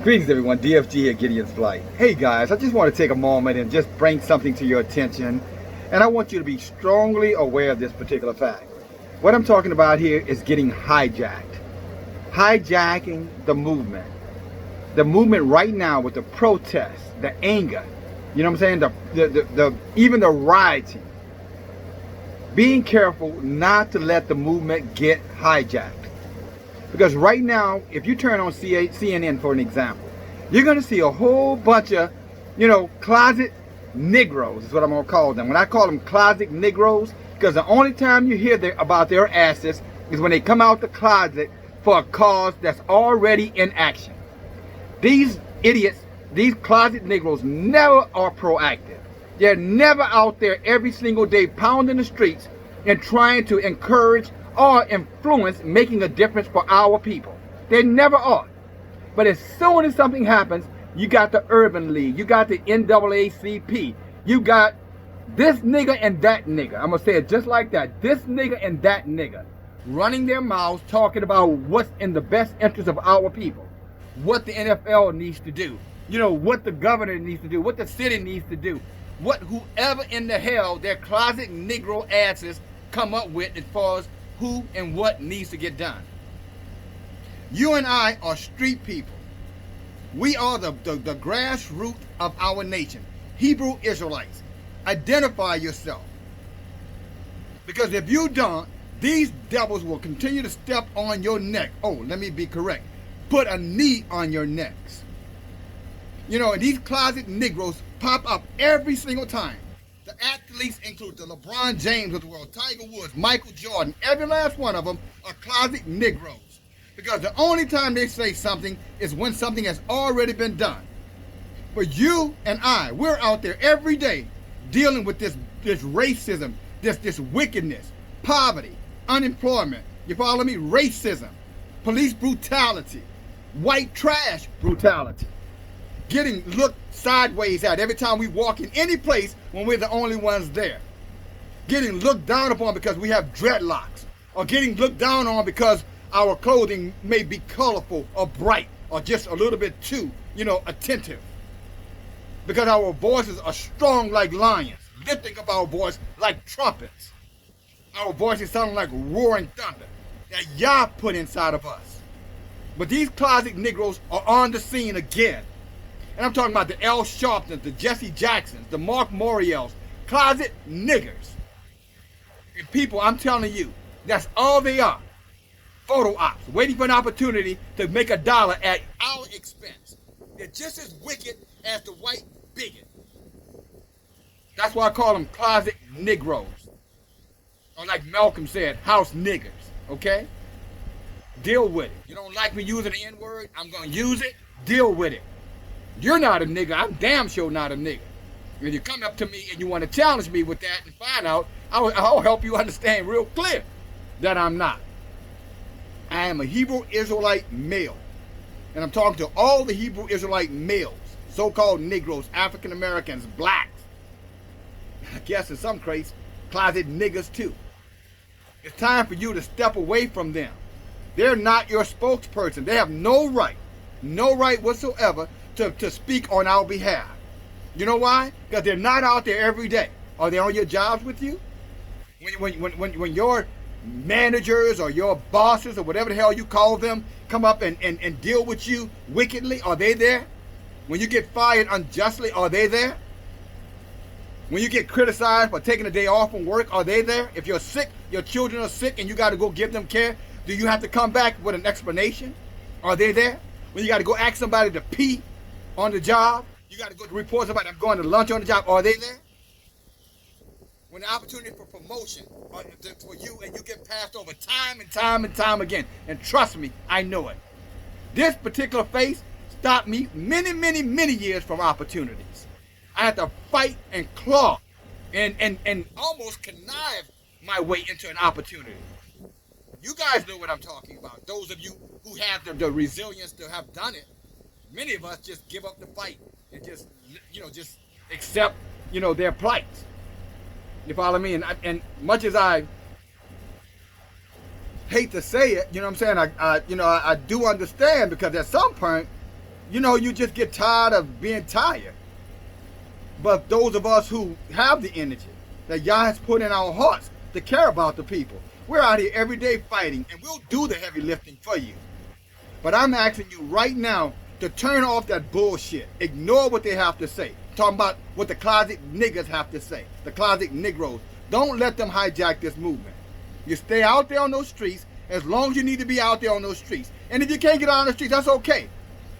Greetings everyone, DFG here, Gideon's Flight. Hey guys, I just want to take a moment and just bring something to your attention, and I want you to be strongly aware of this particular fact. What I'm talking about here is getting hijacked. Hijacking the movement. The movement right now with the protests, the anger, you know what I'm saying, even the rioting. Being careful not to let the movement get hijacked. Because right now, if you turn on CNN for an example, you're going to see a whole bunch of, closet Negroes is what I'm going to call them. When I call them closet Negroes, because the only time you hear about their asses is when they come out the closet for a cause that's already in action. These idiots, these closet Negroes never are proactive. They're never out there every single day pounding the streets and trying to encourage or influence making a difference for our people. They never are. But as soon as something happens, you got the Urban League, you got the NAACP, you got this nigga and that nigga. I'm gonna say it just like that. This nigga and that nigga running their mouths talking about what's in the best interest of our people. What the NFL needs to do. What the governor needs to do, what the city needs to do. What whoever in the hell their closet Negro asses come up with as far as who and what needs to get done. You and I are street people. We are the grassroots of our nation. Hebrew Israelites. Identify yourself. Because if you don't, these devils will continue to step on your neck. Oh, let me be correct. Put a knee on your necks. And these closet Negroes pop up every single time. The athletes include the LeBron James of the world, Tiger Woods, Michael Jordan, every last one of them are closet Negroes. Because the only time they say something is when something has already been done. But you and I, we're out there every day dealing with this racism, this wickedness, poverty, unemployment, you follow me? Racism, police brutality, white trash brutality. Getting looked sideways at every time we walk in any place when we're the only ones there. Getting looked down upon because we have dreadlocks. Or getting looked down on because our clothing may be colorful or bright or just a little bit too, attentive. Because our voices are strong like lions, lifting up our voice like trumpets. Our voices sound like roaring thunder that Yah put inside of us. But these closet Negroes are on the scene again. And I'm talking about the L. Sharptons, the Jesse Jacksons, the Mark Moriels, closet niggers. And people, I'm telling you, that's all they are. Photo ops, waiting for an opportunity to make $1 at our expense. They're just as wicked as the white bigot. That's why I call them closet Negroes. Or like Malcolm said, house niggers, okay? Deal with it. You don't like me using the N-word? I'm going to use it. Deal with it. You're not a nigga. I'm damn sure not a nigga. If you come up to me and you want to challenge me with that and find out, I'll help you understand real clear that I'm not. I am a Hebrew Israelite male. And I'm talking to all the Hebrew Israelite males, so-called Negroes, African Americans, blacks. I guess in some case, closet niggas too. It's time for you to step away from them. They're not your spokesperson. They have no right whatsoever to speak on our behalf. You know why? Because they're not out there every day. Are they on your jobs with you? When your managers or your bosses or whatever the hell you call them come up and deal with you wickedly, are they there? When you get fired unjustly, are they there? When you get criticized for taking a day off from work, are they there? If you're sick, your children are sick and you got to go give them care, do you have to come back with an explanation? Are they there? When you got to go ask somebody to pee on the job, you got to go to report somebody, I'm going to lunch on the job, are they there? When the opportunity for promotion for you and you get passed over time and time and time again, and trust me, I know it. This particular face stopped me many, many, many years from opportunities. I had to fight and claw and almost connive my way into an opportunity. You guys know what I'm talking about. Those of you who have the resilience to have done it. Many of us just give up the fight and just accept, their plight. You follow me? And much as I hate to say it, you know what I'm saying? I do understand, because at some point, You know, you just get tired of being tired. But those of us who have the energy that Yah has put in our hearts to care about the people, we're out here every day fighting, and we'll do the heavy lifting for you. But I'm asking you right now to turn off that bullshit. Ignore what they have to say. Talking about what the closet niggas have to say. The closet Negroes. Don't let them hijack this movement. You stay out there on those streets as long as you need to be out there on those streets. And if you can't get out on the streets, that's okay.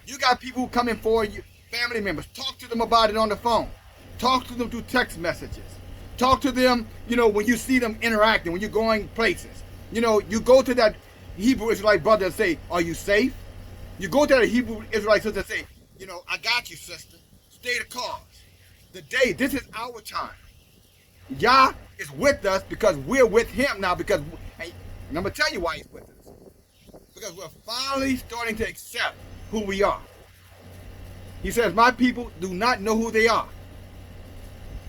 You got people who come in for you, family members. Talk to them about it on the phone. Talk to them through text messages. Talk to them, you know, when you see them interacting, when you're going places. You know, you go to that Hebrew Israelite brother and say, are you safe? You go to that Hebrew Israelite sister and say, you know, I got you, sister. Stay the cause. This is our time. Yah is with us because we're with him now, because, and I'm going to tell you why he's with us. Because we're finally starting to accept who we are. He says, my people do not know who they are.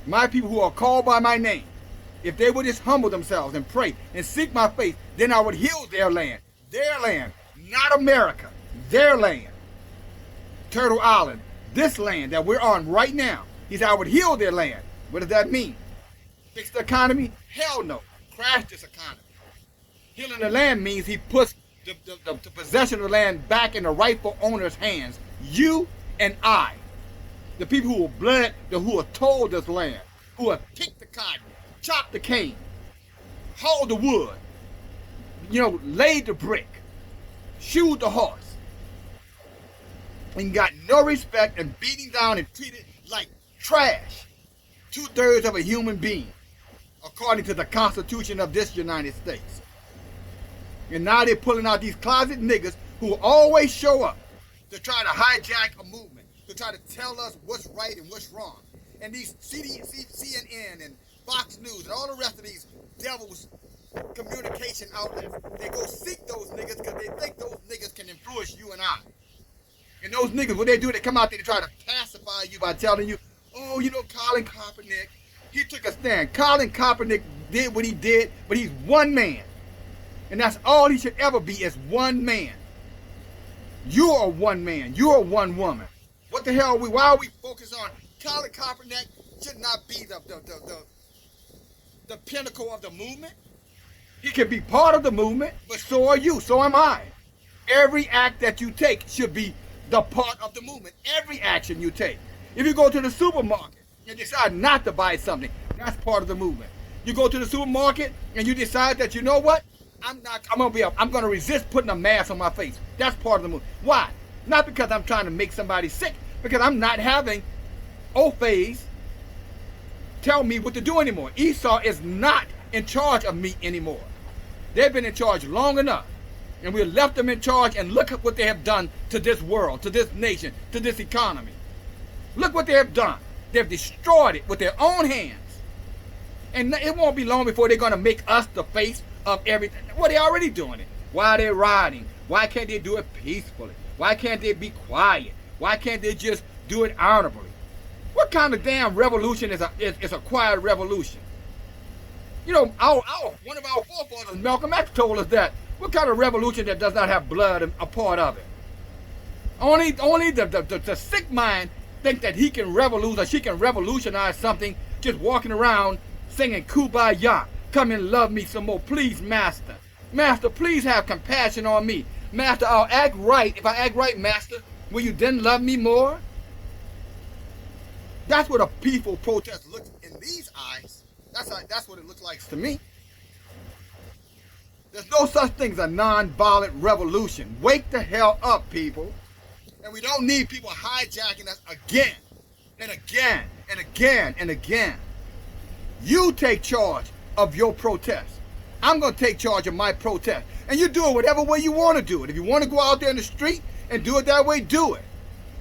My people who are called by my name, if they would just humble themselves and pray and seek my face, then I would heal their land. Their land, not America. Their land. Turtle Island, this land that we're on right now. He said, I would heal their land. What does that mean? Fix the economy? Hell no. Crash this economy. Healing the land means he puts the possession of the land back in the rightful owner's hands. You and I. The people who were bled, who have told this land, who have picked the cotton, chopped the cane, hauled the wood, you know, laid the brick, shoed the horse, and got no respect and beating down and treated like trash. 2/3 of a human being, according to the Constitution of this United States. And now they're pulling out these closet niggas who always show up to try to hijack a movement, to try to tell us what's right and what's wrong. And these CNN and Fox News and all the rest of these devils communication outlets, they go seek those niggas because they think those niggas can influence you and I. And those niggas, what they do, they come out there to try to pacify you by telling you, oh, you know, Colin Kaepernick, he took a stand. Colin Kaepernick did what he did, but he's one man. And that's all he should ever be, is one man. You are one man. You are one woman. What the hell why are we focused on Colin Kaepernick should not be the pinnacle of the movement? He can be part of the movement, but so are you, so am I. Every act that you take should be the part of the movement. Every action you take. If you go to the supermarket and decide not to buy something, that's part of the movement. You go to the supermarket and you decide that, you know what? I'm gonna resist putting a mask on my face. That's part of the movement. Why? Not because I'm trying to make somebody sick, because I'm not having Ophase tell me what to do anymore. Esau is not in charge of me anymore. They've been in charge long enough. And we left them in charge, and look at what they have done to this world, to this nation, to this economy. Look what they have done. They've destroyed it with their own hands. And it won't be long before they're going to make us the face of everything. Well, they're already doing it. Why are they rioting? Why can't they do it peacefully? Why can't they be quiet? Why can't they just do it honorably? What kind of damn revolution is a quiet revolution? You know, one of our forefathers, Malcolm X, told us that. What kind of revolution that does not have blood a part of it? Only the sick mind think that he can revolutionize or she can revolutionize something just walking around singing Kumbaya. Come and love me some more, please, Master. Master, please have compassion on me. Master, I'll act right. If I act right, Master, will you then love me more? That's what a peaceful protest looks in these eyes. That's what it looks like to me. There's no such thing as a non-violent revolution. Wake the hell up, people. And we don't need people hijacking us again and again and again and again. You take charge of your protest. I'm going to take charge of my protest. And you do it whatever way you want to do it. If you want to go out there in the street and do it that way, do it.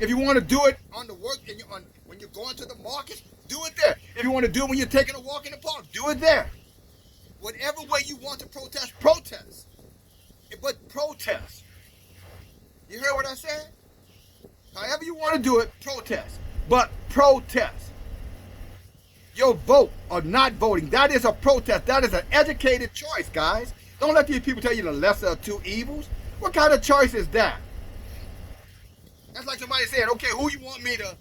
If you want to do it on the work and when you're going to the market, do it there. If you want to do it when you're taking a walk in the park, do it there. Whatever way you want to protest, protest. But protest. You heard what I said? However you want to do it, protest. But protest. Your vote or not voting, that is a protest. That is an educated choice, guys. Don't let these people tell you the lesser of two evils. What kind of choice is that? That's like somebody said, okay, who you want me to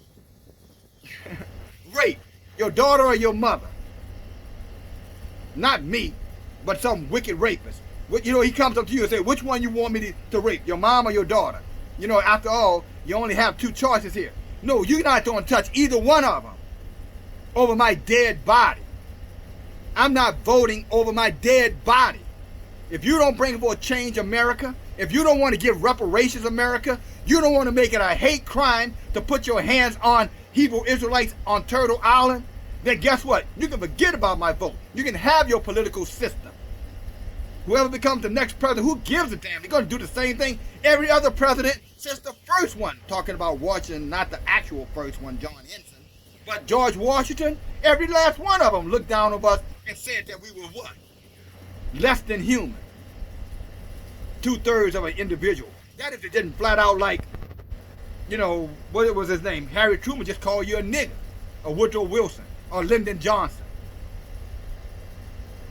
rape? Your daughter or your mother? Not me, but some wicked rapist. You know, he comes up to you and says, which one you want me to rape, your mom or your daughter? You know, after all, you only have two choices here. No, you're not going to touch either one of them over my dead body. I'm not voting over my dead body. If you don't bring forth change, America, if you don't want to give reparations, America, you don't want to make it a hate crime to put your hands on Hebrew Israelites on Turtle Island, then guess what? You can forget about my vote. You can have your political system. Whoever becomes the next president, who gives a damn? They're going to do the same thing every other president since the first one. Talking about Washington, not the actual first one, John Henson, but George Washington. Every last one of them looked down on us and said that we were what? Less than human. 2/3 of an individual. That if it didn't flat out like, you know, what was his name? Harry Truman just called you a nigger. Or Woodrow Wilson. Or Lyndon Johnson.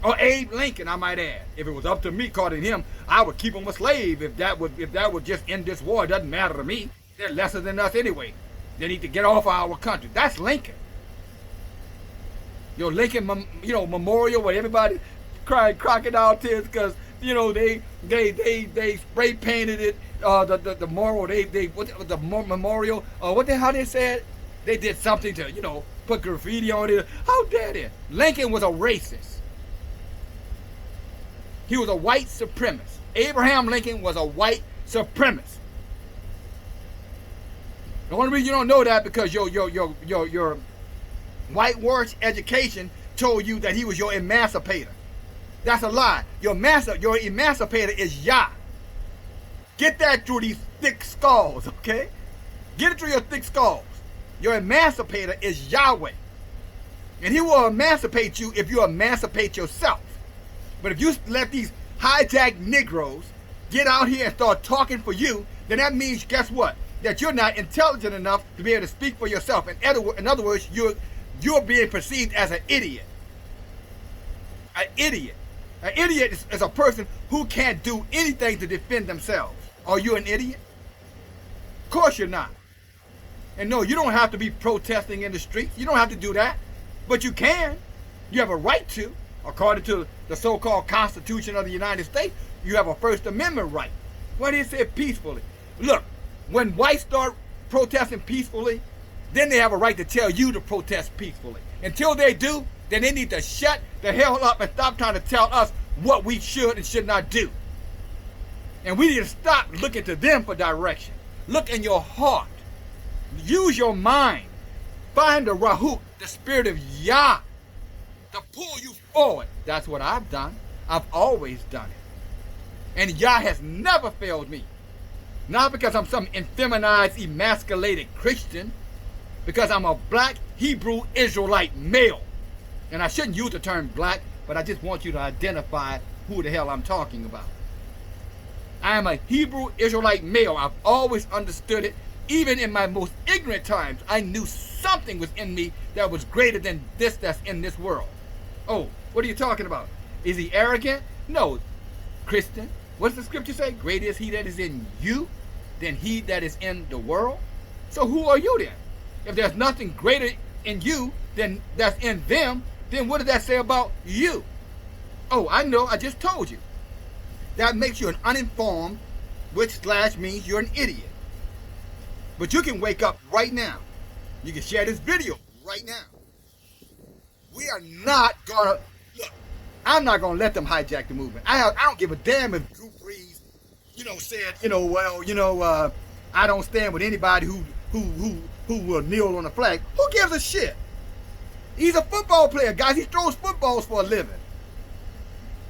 Or Abe Lincoln, I might add. If it was up to me calling him, I would keep him a slave. If that would just end this war, it doesn't matter to me. They're lesser than us anyway. They need to get off our country. That's Lincoln. Your Lincoln, you know, memorial where everybody cried crocodile tears because, you know, they spray painted it. The memorial, the memorial. What the hell they said? They did something to, you know, put graffiti on it. How dare they? Lincoln was a racist. He was a white supremacist. Abraham Lincoln was a white supremacist. The only reason you don't know that because your whitewash education told you that he was your emancipator. That's a lie. Your emancipator is Yah. Get that through these thick skulls, okay? Get it through your thick skulls. Your emancipator is Yahweh. And he will emancipate you if you emancipate yourself. But if you let these hijacked Negroes get out here and start talking for you, then that means, guess what? That you're not intelligent enough to be able to speak for yourself. In other words, you're being perceived as an idiot. An idiot. An idiot is a person who can't do anything to defend themselves. Are you an idiot? Of course you're not. And no, you don't have to be protesting in the streets. You don't have to do that. But you can. You have a right to. According to the so-called Constitution of the United States, you have a First Amendment right. What did it say peacefully? Look, when whites start protesting peacefully, then they have a right to tell you to protest peacefully. Until they do, then they need to shut the hell up and stop trying to tell us what we should and should not do. And we need to stop looking to them for direction. Look in your heart. Use your mind. Find the Rahut, the spirit of Yah, to pull you forward. That's what I've done. I've always done it. And Yah has never failed me. Not because I'm some effeminized, emasculated Christian, because I'm a black Hebrew Israelite male. And I shouldn't use the term black, but I just want you to identify who the hell I'm talking about. I am a Hebrew Israelite male. I've always understood it. Even in my most ignorant times, I knew something was in me that was greater than this that's in this world. Oh, what are you talking about? Is he arrogant? No, Christian. What does the scripture say? Greater is he that is in you than he that is in the world. So who are you then? If there's nothing greater in you than that's in them, then what does that say about you? Oh, I know, I just told you. That makes you an uninformed, which / means you're an idiot. But you can wake up right now. You can share this video right now. We are not gonna, look, I'm not gonna let them hijack the movement. I don't give a damn if Drew Brees, said, I don't stand with anybody who will kneel on the flag. Who gives a shit? He's a football player, guys. He throws footballs for a living.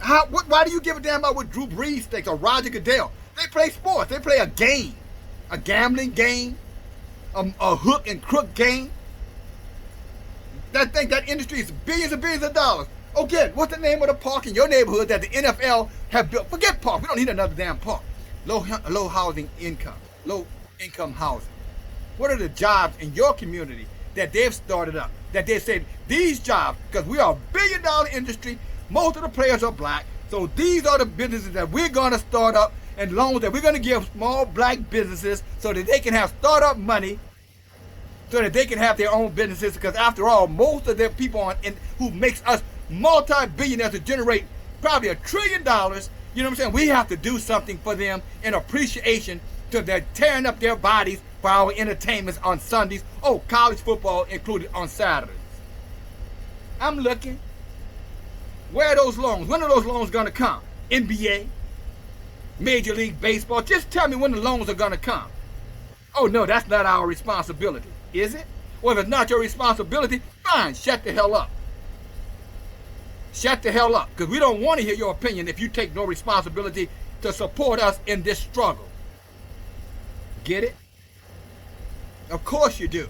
Why do you give a damn about what Drew Brees thinks or Roger Goodell? They play sports. They play a game. A gambling game. A hook and crook game. That industry is billions and billions of dollars. Okay, what's the name of the park in your neighborhood that the NFL have built? Forget park. We don't need another damn park. Low income housing. What are the jobs in your community that they've started up? That they said, these jobs, because we are a billion-dollar industry, most of the players are black, so these are the businesses that we're going to start up, and loans that we're going to give small black businesses so that they can have startup money, so that they can have their own businesses. Because after all, most of the people who makes us multi-billionaires to generate probably $1 trillion, you know what I'm saying? We have to do something for them in appreciation to their tearing up their bodies for our entertainments on Sundays. Oh, college football included on Saturdays. I'm looking. Where are those loans? When are those loans going to come? NBA, Major League Baseball. Just tell me when the loans are going to come. Oh, no, that's not our responsibility. Is it? Well, if it's not your responsibility, fine, shut the hell up. Shut the hell up, because we don't want to hear your opinion if you take no responsibility to support us in this struggle. Get it? Of course you do.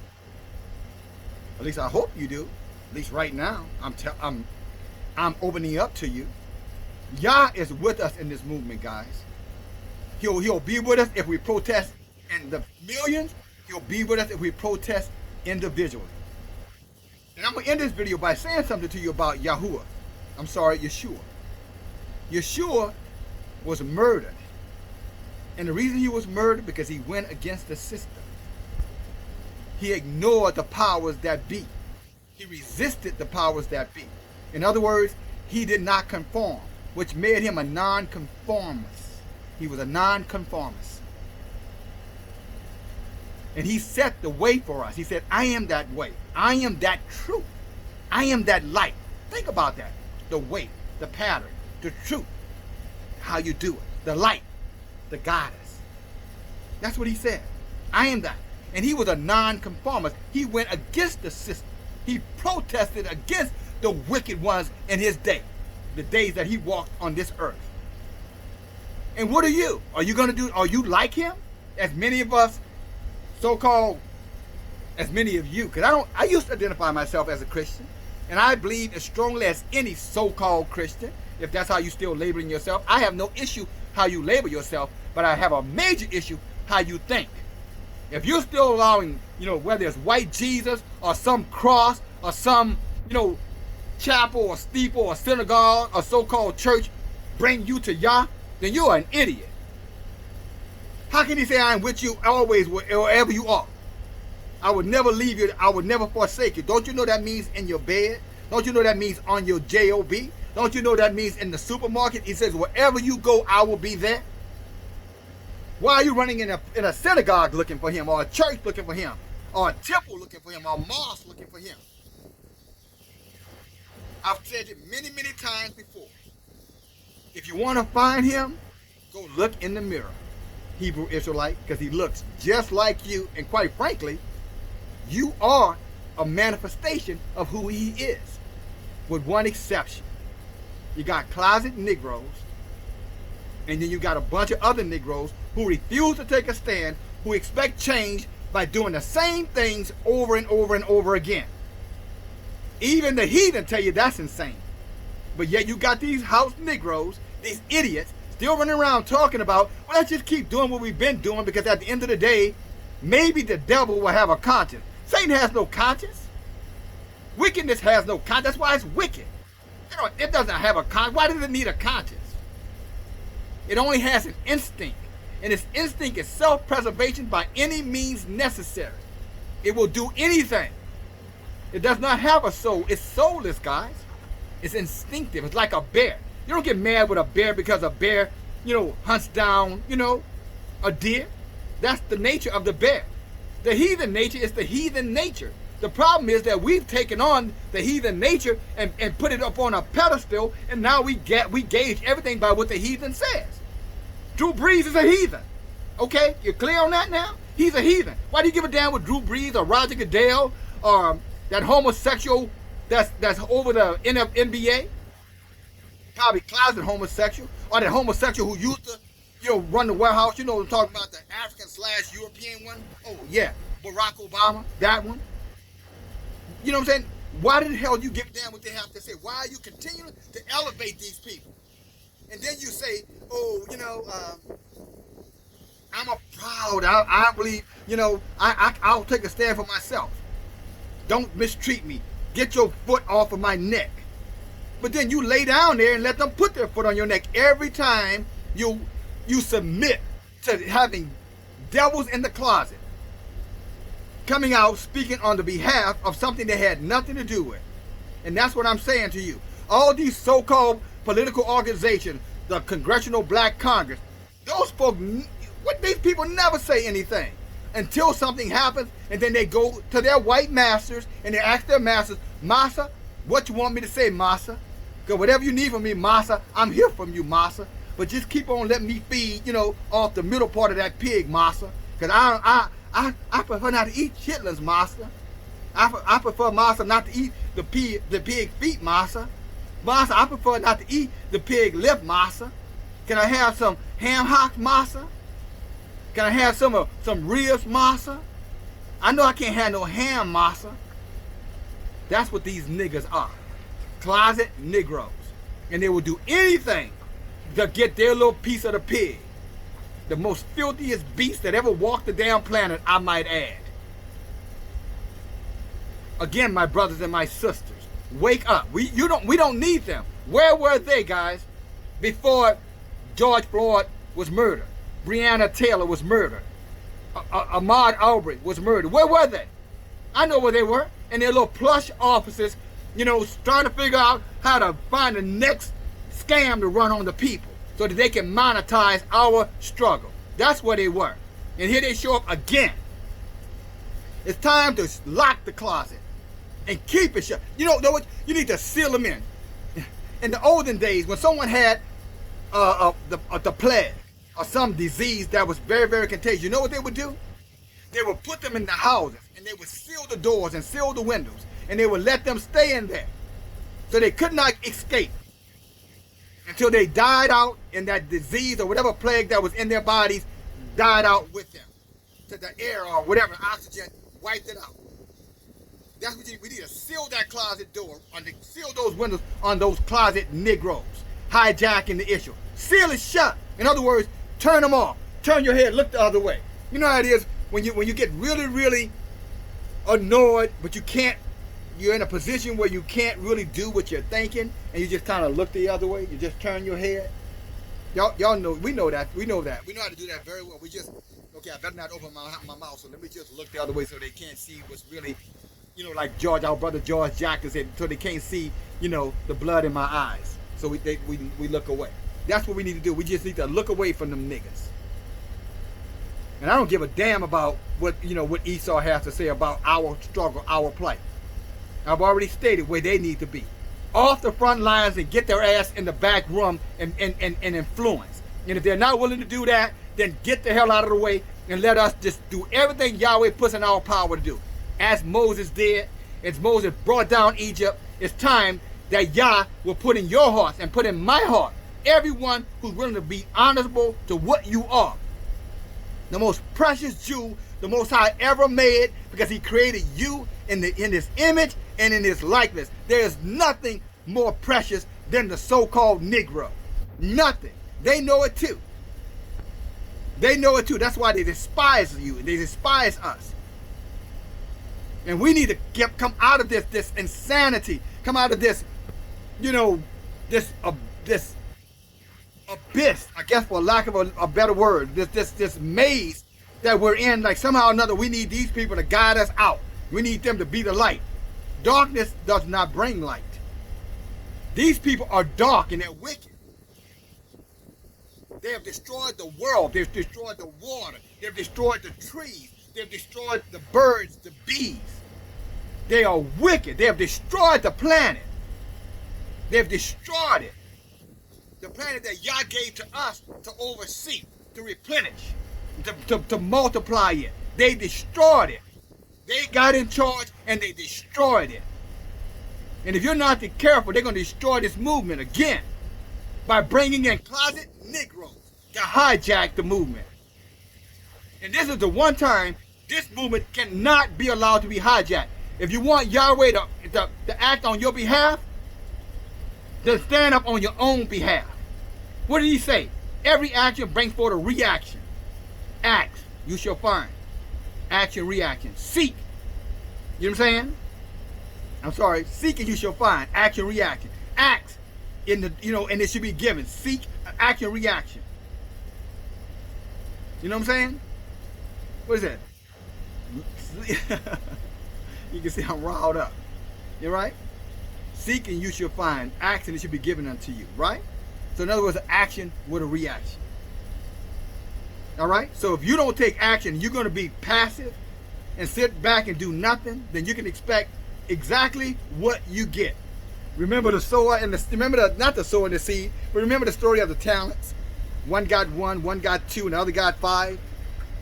At least I hope you do. At least right now, I'm opening up to you. Yah is with us in this movement, guys. He'll be with us if we protest in the millions. He'll be with us if we protest individually. And I'm going to end this video by saying something to you about Yeshua. Yeshua was murdered. And the reason he was murdered, because he went against the system. He ignored the powers that be. He resisted the powers that be. In other words, he did not conform, which made him a non-conformist. He was a non-conformist. And he set the way for us. He said, I am that way. I am that truth. I am that light. Think about that. The way, the pattern, the truth, how you do it, the light, the goddess. That's what he said. I am that. And he was a non-conformist. He went against the system. He protested against the wicked ones in his day, the days that he walked on this earth. And what are you? Are you going to do? Are you like him? As many of us, so-called, as many of you, because I used to identify myself as a Christian, and I believe as strongly as any so-called Christian, if that's how you still labeling yourself. I have no issue how you label yourself, but I have a major issue how you think. If you're still allowing, whether it's white Jesus or some cross or some, chapel or steeple or synagogue or so-called church bring you to Yah, then you are an idiot. How can he say I am with you always wherever you are? I would never leave you. I would never forsake you. Don't you know that means in your bed? Don't you know that means on your job? Don't you know that means in the supermarket? He says, wherever you go, I will be there. Why are you running in a synagogue looking for him, or a church looking for him, or a temple looking for him, or a mosque looking for him? I've said it many, many times before. If you want to find him, go look in the mirror, Hebrew Israelite, because he looks just like you, and quite frankly, you are a manifestation of who he is, with one exception. You got closet Negroes, and then you got a bunch of other Negroes who refuse to take a stand, who expect change by doing the same things over and over and over again. Even the heathen tell you that's insane. But yet you got these house Negroes, these idiots, still running around talking about, well, let's just keep doing what we've been doing, because at the end of the day, maybe the devil will have a conscience. Satan has no conscience. Wickedness has no conscience. That's why it's wicked. It doesn't have a conscience. Why does it need a conscience? It only has an instinct. And its instinct is self-preservation by any means necessary. It will do anything. It does not have a soul. It's soulless, guys. It's instinctive. It's like a bear. You don't get mad with a bear because a bear, hunts down, a deer. That's the nature of the bear. The heathen nature is the heathen nature. The problem is that we've taken on the heathen nature and put it up on a pedestal, and now we gauge everything by what the heathen says. Drew Brees is a heathen. Okay, you're clear on that now? He's a heathen. Why do you give a damn with Drew Brees or Roger Goodell or that homosexual that's over the NBA? Probably closet homosexual, or that homosexual who used to, run the warehouse. You know what I'm talking about, the African/European one? Oh yeah, Barack Obama, that one. You know what I'm saying? Why the hell you give a damn what they have to say? Why are you continuing to elevate these people? And then you say, oh, I'm a proud, I believe, I'll take a stand for myself. Don't mistreat me. Get your foot off of my neck. But then you lay down there and let them put their foot on your neck every time you you submit to having devils in the closet coming out speaking on the behalf of something they had nothing to do with. And that's what I'm saying to you. All these so-called political organizations, the Congressional Black Congress, those folks, these people never say anything until something happens, and then they go to their white masters and they ask their masters, Massa, what you want me to say, Massa? Because whatever you need from me, Massa, I'm here from you, Massa. But just keep on letting me feed, off the middle part of that pig, Massa. Because I prefer not to eat chitlins, Massa. I prefer, Massa, not to eat the pig feet, Massa. Massa, I prefer not to eat the pig lip, Massa. Can I have some ham hocks, Massa? Can I have some ribs, Massa? I know I can't have no ham, Massa. That's what these niggas are. Closet Negroes. And they will do anything to get their little piece of the pig. The most filthiest beast that ever walked the damn planet, I might add. Again, my brothers and my sisters, wake up. We don't need them. Where were they, guys, before George Floyd was murdered? Breonna Taylor was murdered. Ahmaud Arbery was murdered. Where were they? I know where they were. In their little plush offices, trying to figure out how to find the next scam to run on the people so that they can monetize our struggle. That's where they were. And here they show up again. It's time to lock the closet and keep it shut. You know what? You need to seal them in. In the olden days, when someone had the plague or some disease that was very, very contagious, you know what they would do? They would put them in the houses and they would seal the doors and seal the windows and they would let them stay in there so they could not escape until they died out and that disease or whatever plague that was in their bodies died out with them. So the air or whatever, oxygen, wiped it out. That's what we need to seal that closet door, seal those windows on those closet Negroes, hijacking the issue. Seal it shut. In other words, turn them off. Turn your head, look the other way. You know how it is when you get really, really annoyed, but you're in a position where you can't really do what you're thinking, and you just kind of look the other way. You just turn your head. Y'all know, we know that. We know that. We know how to do that very well. Okay, I better not open my mouth, so let me just look the other way so they can't see what's really, like our brother George Jackson said, so they can't see, the blood in my eyes. So we look away. That's what we need to do. We just need to look away from them niggas. And I don't give a damn about what Esau has to say about our struggle, our plight. I've already stated where they need to be. Off the front lines and get their ass in the back room and influence. And if they're not willing to do that, then get the hell out of the way and let us just do everything Yahweh puts in our power to do. As Moses did, as Moses brought down Egypt, it's time that Yah will put in your hearts and put in my heart everyone who's willing to be honorable to what you are. The most precious Jew the Most High ever made, because he created you in his image and in his likeness. There is nothing more precious than the so-called Negro. Nothing. They know it too. They know it too. That's why they despise you. They despise us. And we need to come out of this insanity. Come out of this, this abyss, I guess, for lack of a better word. This maze that we're in. Like somehow or another, we need these people to guide us out. We need them to be the light. Darkness does not bring light. These people are dark and they're wicked. They have destroyed the world. They've destroyed the water. They've destroyed the trees. They've destroyed the birds, the bees. They are wicked. They have destroyed the planet. They've destroyed it. The planet that Yah gave to us to oversee, to replenish, to multiply it. They destroyed it. They got in charge and they destroyed it. And if you're not careful, they're going to destroy this movement again by bringing in closet Negroes to hijack the movement. And this is the one time this movement cannot be allowed to be hijacked. If you want Yahweh to act on your behalf, then stand up on your own behalf. What did he say? Every action brings forth a reaction. Ask, you shall find. Action, reaction. Seek. You know what I'm saying? I'm sorry. Seek and you shall find. Action, reaction. Ask, and it should be given. Seek, action, reaction. You know what I'm saying? What is that? You can see I'm riled up. You right? Seek and you shall find. Ask and it shall be given unto you. Right? So in other words, an action with a reaction. All right? So if you don't take action, you're going to be passive and sit back and do nothing, then you can expect exactly what you get. Remember the sower and not the sower and the seed, but remember the story of the talents. One got one got two, and the other got five.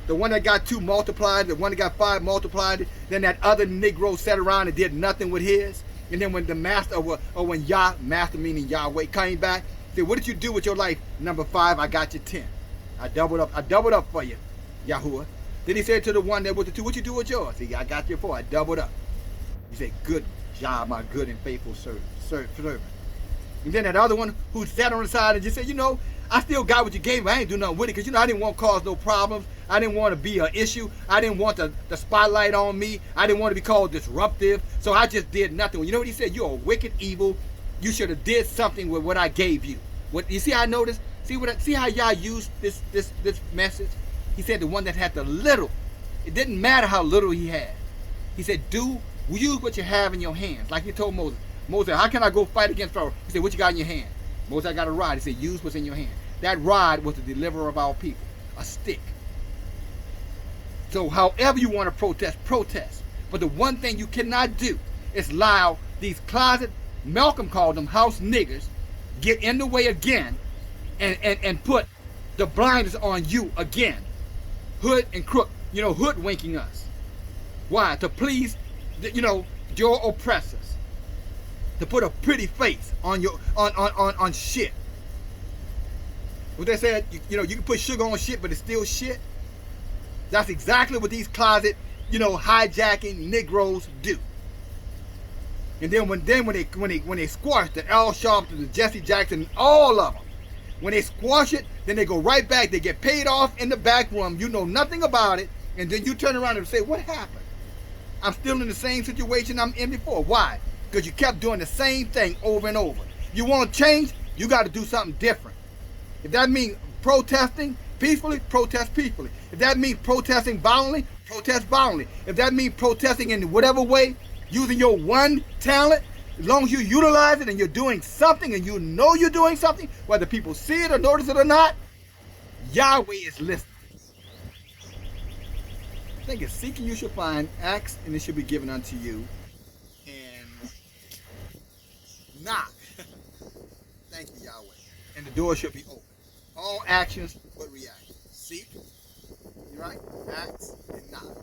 The one that got two multiplied, the one that got five multiplied. Then that other Negro sat around and did nothing with his. And then when the master, or when master meaning Yahweh, came back, said, "What did you do with your life?" Number 5, I got you 10. I doubled up for you, Yahuwah. Then he said to the one that was the 2, "What you do with yours?" He said, "I got you 4. I doubled up." He said, "Good job, my good and faithful servant." And then that other one who sat on the side and just said, "I still got what you gave me. I ain't do nothing with it because, I didn't want to cause no problems. I didn't want to be an issue. I didn't want the spotlight on me. I didn't want to be called disruptive. So I just did nothing." You know what he said? "You're a wicked evil. You should have did something with what I gave you." What you see? I noticed. See how y'all used this message? He said the one that had the little. It didn't matter how little he had. He said, use what you have in your hands. Like he told Moses. Moses, "How can I go fight against Pharaoh?" He said, "What you got in your hand?" Moses, "I got a rod." He said, "Use what's in your hand." That rod was the deliverer of our people. A stick. So however you want to protest. But the one thing you cannot do is allow these closet, Malcolm called them house niggers, get in the way again and put the blinders on you again. Hood and crook, hoodwinking us. Why? To please, your oppressors. To put a pretty face on your on shit. What they said, you can put sugar on shit, but it's still shit. That's exactly what these closet, hijacking Negroes do. And then when they squash the Al Sharpton, the Jesse Jackson, all of them, when they squash it, then they go right back. They get paid off in the back room. You know nothing about it, and then you turn around and say, "What happened? I'm still in the same situation I'm in before." Why? Because you kept doing the same thing over and over. You want to change? You got to do something different. If that means protesting peacefully, protest peacefully. If that means protesting violently, protest violently. If that means protesting in whatever way, using your one talent, as long as you utilize it and you're doing something and you're doing something, whether people see it or notice it or not, Yahweh is listening. I think it's seeking you shall find, ask and it shall be given unto you, and knock. Thank you, Yahweh. And the door shall be open. All actions but reactions. Seek, you right? Ask and knock.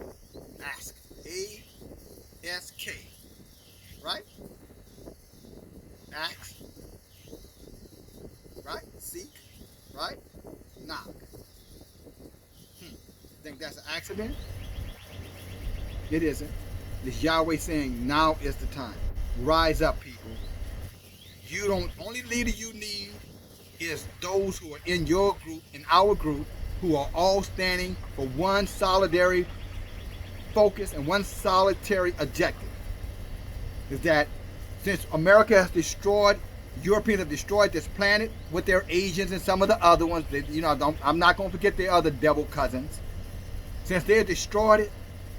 Ask. A-S-K. Right? Ask. Right? Seek. Right? Knock. Think that's an accident? It isn't. It's Yahweh saying, now is the time. Rise up, people. Only leader you need is those who are in your group, in our group, who are all standing for one solitary focus and one solitary objective. Is that since America has destroyed, Europeans have destroyed this planet with their Asians and some of the other ones, I'm not going to forget their other devil cousins. Since they have destroyed it,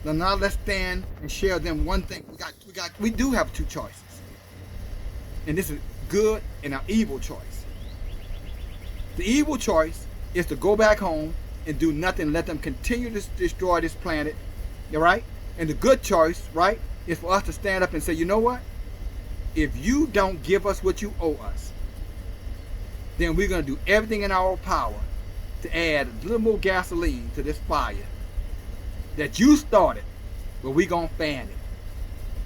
then now let's stand and share them one thing. We do have two choices. And this is good and an evil choice. The evil choice is to go back home and do nothing, let them continue to destroy this planet, all right? And the good choice, right, is for us to stand up and say, you know what? If you don't give us what you owe us, then we're going to do everything in our power to add a little more gasoline to this fire that you started, but we're going to fan it.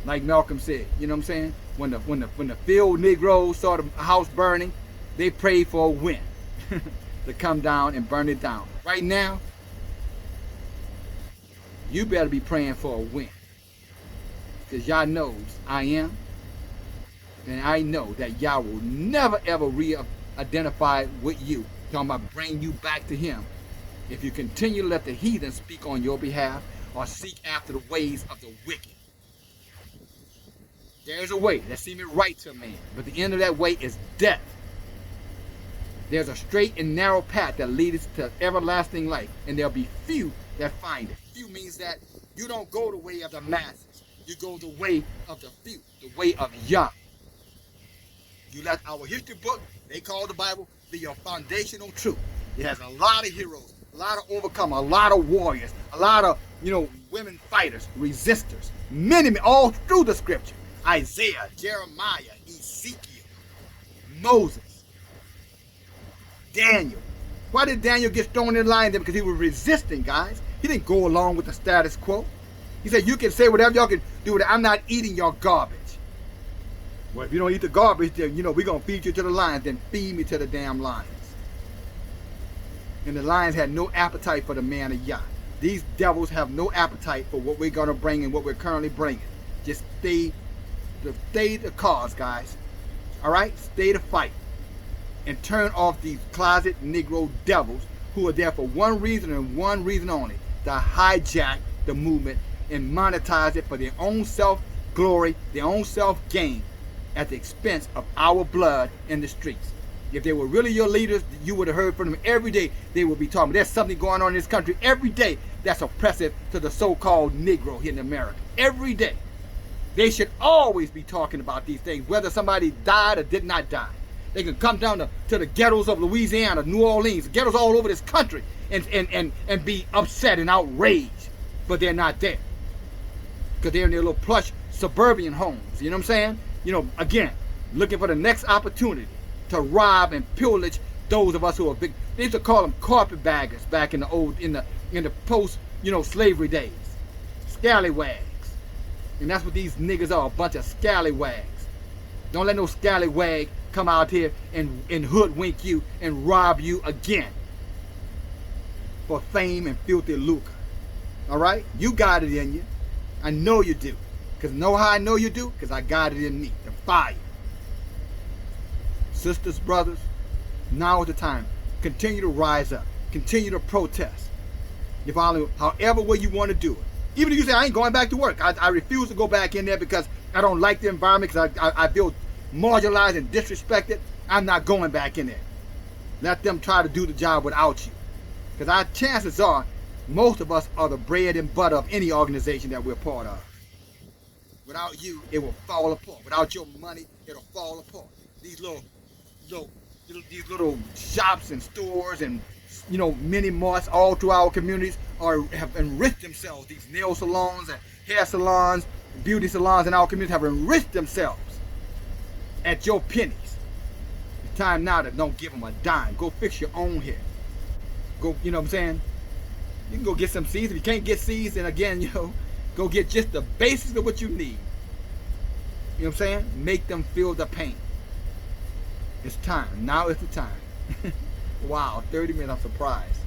Like Malcolm said, you know what I'm saying? When the field Negroes saw the house burning, they prayed for a wind to come down and burn it down. Right now, you better be praying for a wind. Because Yah knows I am. And I know that Yah will never ever re-identify with you. Talking about bring you back to him. If you continue to let the heathen speak on your behalf or seek after the ways of the wicked. There's a way that seemeth right to a man, but the end of that way is death. There's a straight and narrow path that leads to everlasting life, and there'll be few that find it. Few means that you don't go the way of the masses. You go the way of the few, the way of Yah. You let our history book, they call the Bible, be your foundational truth. It has a lot of heroes, a lot of overcomers, a lot of warriors, a lot of, women fighters, resistors, many, all through the scripture. Isaiah, Jeremiah, Ezekiel, Moses, Daniel. Why did Daniel get thrown in line there? Because he was resisting, guys. He didn't go along with the status quo. He said, you can say whatever y'all can do with it. I'm not eating your garbage. Well, if you don't eat the garbage, then, we're going to feed you to the lions. Then feed me to the damn lions. And the lions had no appetite for the man of Yah. These devils have no appetite for what we're going to bring and what we're currently bringing. Just stay the cause, guys. All right? Stay the fight. And turn off these closet Negro devils who are there for one reason and one reason only, to hijack the movement and monetize it for their own self-glory, their own self-gain at the expense of our blood in the streets. If they were really your leaders, you would have heard from them every day. They would be talking. There's something going on in this country every day that's oppressive to the so-called Negro here in America. Every day. They should always be talking about these things, whether somebody died or did not die. They can come down to the ghettos of Louisiana, New Orleans, ghettos all over this country and be upset and outraged, but they're not there. Because they're in their little plush suburban homes, you know what I'm saying? Again, looking for the next opportunity to rob and pillage those of us who are big. They used to call them carpetbaggers back in the post, slavery days. Scallywags. And that's what these niggas are, a bunch of scallywags. Don't let no scallywag come out here and hoodwink you and rob you again for fame and filthy lucre. All right? You got it in you. I know you do. Because know how I know you do? Because I got it in me. The fire. Sisters, brothers, now is the time. Continue to rise up. Continue to protest. However way you want to do it. Even if you say, I ain't going back to work. I refuse to go back in there because I don't like the environment, because I feel marginalized and disrespected. I'm not going back in there. Let them try to do the job without you. Because our chances are, most of us are the bread and butter of any organization that we're part of. Without you, it will fall apart. Without your money, it'll fall apart. These little shops and stores and mini marts all through our communities have enriched themselves. These nail salons and hair salons, beauty salons in our communities have enriched themselves at your pennies. It's time now to don't give them a dime. Go fix your own hair. Go, you know what I'm saying? You can go get some seeds. If you can't get seeds, then again, go get just the basics of what you need. You know what I'm saying? Make them feel the pain. It's time. Now is the time. Wow, 30 minutes, I'm surprised.